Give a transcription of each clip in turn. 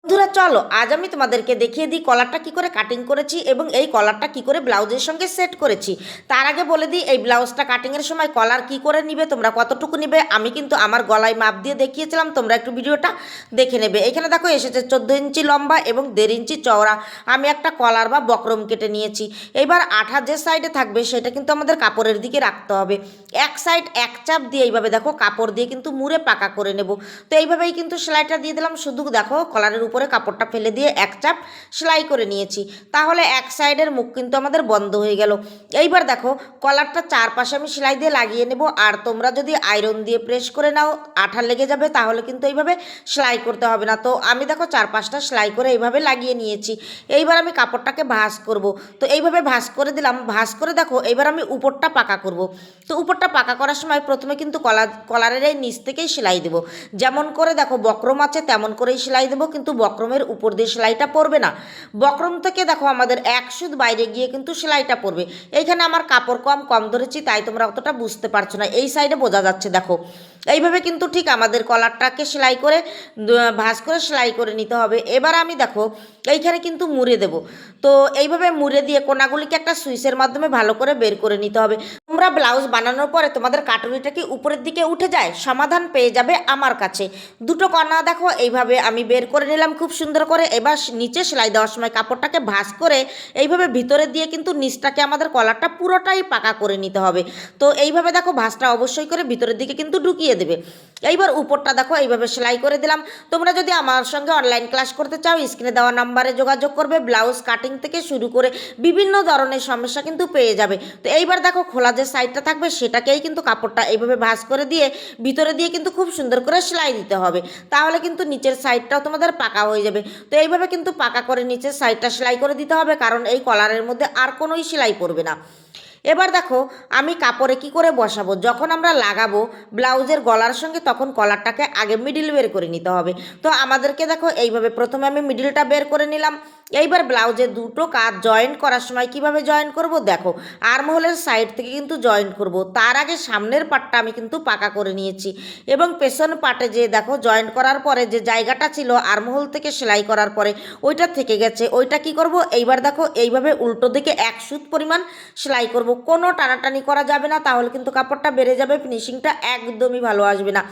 বন্ধুরা চলো আজ আমি তোমাদেরকে দেখিয়ে দিই কলারটা কি করে কাটিং করেছি এবং এই কলারটা কি করে ব্লাউজের সঙ্গে সেট করেছি। তার আগে বলে দিই এই ব্লাউজটা কাটিংয়ের সময় কলার কি করে নিবে, তোমরা কতটুকু নিবে আমি কিন্তু আমার গলায় মাপ দিয়ে দেখিয়েছিলাম, তোমরা একটু ভিডিওটা দেখে নেবে। এখানে দেখো এসেছে 14 ইঞ্চি লম্বা এবং 1.5 ইঞ্চি চওড়া আমি একটা কলার বা বক্রম কেটে নিয়েছি। এবার আঠা যে সাইডে থাকবে সেটা কিন্তু আমাদের কাপড়ের দিকে রাখতে হবে। এক সাইড এক চাপ দিয়ে এইভাবে দেখো কাপড় দিয়ে কিন্তু মুড়ে পাকা করে নেব। তো এইভাবেই কিন্তু সেলাইটা দিয়ে দিলাম, শুধু দেখো কলারের উপরে কাপড়টা ফেলে দিয়ে এক চাপ সেলাই করে নিয়েছি, তাহলে এক সাইডের মুখ কিন্তু আমাদের বন্ধ হয়ে গেল। এইবার দেখো কলারটা চারপাশে আমি সেলাই দিয়ে লাগিয়ে নেব, আর তোমরা যদি আয়রন দিয়ে প্রেস করে নাও আঠা লেগে যাবে, তাহলে কিন্তু এইভাবে সেলাই করতে হবে না। তো আমি দেখো চারপাশটা সেলাই করে এইভাবে লাগিয়ে নিয়েছি। এইবার আমি কাপড়টাকে ভাঁজ করব। তো এইভাবে ভাঁজ করে দিলাম, ভাঁজ করে দেখো এইবার আমি উপরটা পাকা করব। তো উপরটা পাকা করার সময় প্রথমে কিন্তু কলারের এই নিচ থেকেই সেলাই দেবো। যেমন করে দেখো বক্রম আছে তেমন করেই সেলাই দেবো, কিন্তু বক্রমের উপর দিয়ে সেলাইটা পড়বে না। বক্রম থেকে দেখো আমাদের এক সুত বাইরে গিয়ে কিন্তু সেলাইটা পড়বে। এইখানে আমার কাপড় কম ধরেছি তাই তোমরা অতটা বুঝতে পারছো না, এই সাইডে বোঝা যাচ্ছে দেখো। এইভাবে কিন্তু ঠিক আমাদের কলারটাকে সেলাই করে ভাঁজ করে সেলাই করে নিতে হবে। এবার আমি দেখো এইখানে কিন্তু মুড়ে দেব। তো এইভাবে মুড়ে দিয়ে কোনাগুলিকে একটা সুইচের মাধ্যমে ভালো করে বের করে নিতে হবে। তোমরা ব্লাউজ বানানোর পরে তোমাদের কাটুরিটা কি উপরের দিকে উঠে যায়, সমাধান পেয়ে যাবে আমার কাছে। দুটো কণা দেখো এইভাবে আমি বের করে নিলাম খুব সুন্দর করে। এবার নিচে সেলাই দেওয়ার সময় কাপড়টাকে ভাঁজ করে এইভাবে ভিতরে দিয়ে কিন্তু নিচটাকে আমাদের কলারটা পুরোটাই পাকা করে নিতে হবে। তো এইভাবে দেখো ভাঁজটা অবশ্যই করে ভিতরের দিকে কিন্তু ঢুকিয়ে দেবে। এইবার উপরটা দেখো এইভাবে সেলাই করে দিলাম। তোমরা যদি আমার সঙ্গে অনলাইন ক্লাস করতে চাও স্ক্রিনে দেওয়া নাম্বারে যোগাযোগ করবে, ব্লাউজ কাটিং থেকে শুরু করে বিভিন্ন ধরনের সমস্যা কিন্তু পেয়ে যাবে। তো এইবার দেখো খোলা যে সাইডটা থাকবে সেটাকেই কিন্তু কাপড়টা এইভাবে ভাঁজ করে দিয়ে ভিতরে দিয়ে কিন্তু খুব সুন্দর করে সেলাই দিতে হবে, তাহলে কিন্তু নিচের সাইডটাও তোমাদের পাকা হয়ে যাবে। তো এইভাবে কিন্তু পাকা করে নিচের সাইডটা সেলাই করে দিতে হবে, কারণ এই কলারের মধ্যে আর কোনোই সেলাই পড়বে না। এবার দেখো আমি কাপড়ে কি করে বসাবো, যখন আমরা লাগাবো ব্লাউজের গলার সঙ্গে তখন কলারটাকে আগে মিডিল বের করে নিতে হবে। তো আমাদেরকে দেখো এইভাবে প্রথমে আমি মিডিলটা বের করে নিলাম। এইবার ব্লাউজের দুটো কাজ জয়েন্ট করার সময় কিভাবে জয়েন্ট করব দেখো, আর্মহোলের সাইড থেকে কিন্তু জয়েন্ট করব। তার আগে সামনের পাটটা আমি কিন্তু পাকা করে নিয়েছি এবং পেছন পাটে যে দেখো জয়েন্ট করার পরে যে জায়গাটা ছিল আর্মহোল থেকে সেলাই করার পরে ওইটা থেকে গেছে, ওইটা কি করব এইবার দেখো এইভাবে উল্টো দিকে এক সুত পরিমাণ সেলাই করব। কোনো টানাটানি করা যাবে না, তাহলে কিন্তু কাপড়টা বেড়ে যাবে, ফিনিশিংটা একদমই ভালো আসবে না।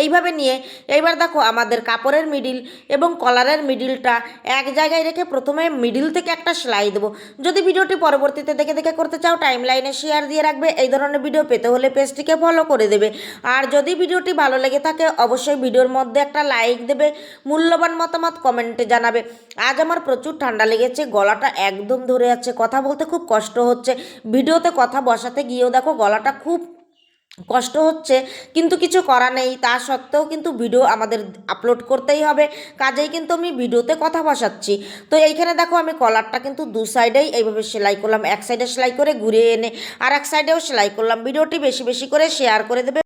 এইভাবে নিয়ে এইবার দেখো আমাদের কাপড়ের মিডিল এবং কলারের মিডিলটা এক জায়গায় রেখে প্রথমে মিডিল থেকে একটা সেলাই দেবো। যদি ভিডিওটি পরবর্তীতে দেখে দেখে করতে চাও টাইম লাইনে শেয়ার দিয়ে রাখবে, এই ধরনের ভিডিও পেতে হলে পেজটিকে ফলো করে দেবে। আর যদি ভিডিওটি ভালো লেগে থাকে অবশ্যই ভিডিওর মধ্যে একটা লাইক দেবে, মূল্যবান মতামত কমেন্টে জানাবে। আজ আমার প্রচুর ঠান্ডা লেগেছে, গলাটা একদম ধরে আছে, কথা বলতে খুব কষ্ট হচ্ছে, ভিডিওতে কথা বসাতে গিয়েও দেখো গলাটা খুব কষ্ট হচ্ছে, কিন্তু কিছু করা নেই। তা সত্ত্বেও কিন্তু ভিডিও আমাদের আপলোড করতেই হবে, কাজেই কিন্তু আমি ভিডিওতে কথা বসাচ্ছি। তো এইখানে দেখো আমি কলারটা কিন্তু দু সাইডেই এইভাবে সেলাই করলাম, এক সাইডে সেলাই করে ঘুরিয়ে এনে আর এক সাইডেও সেলাই করলাম। ভিডিওটি বেশি বেশি করে শেয়ার করে দেবে।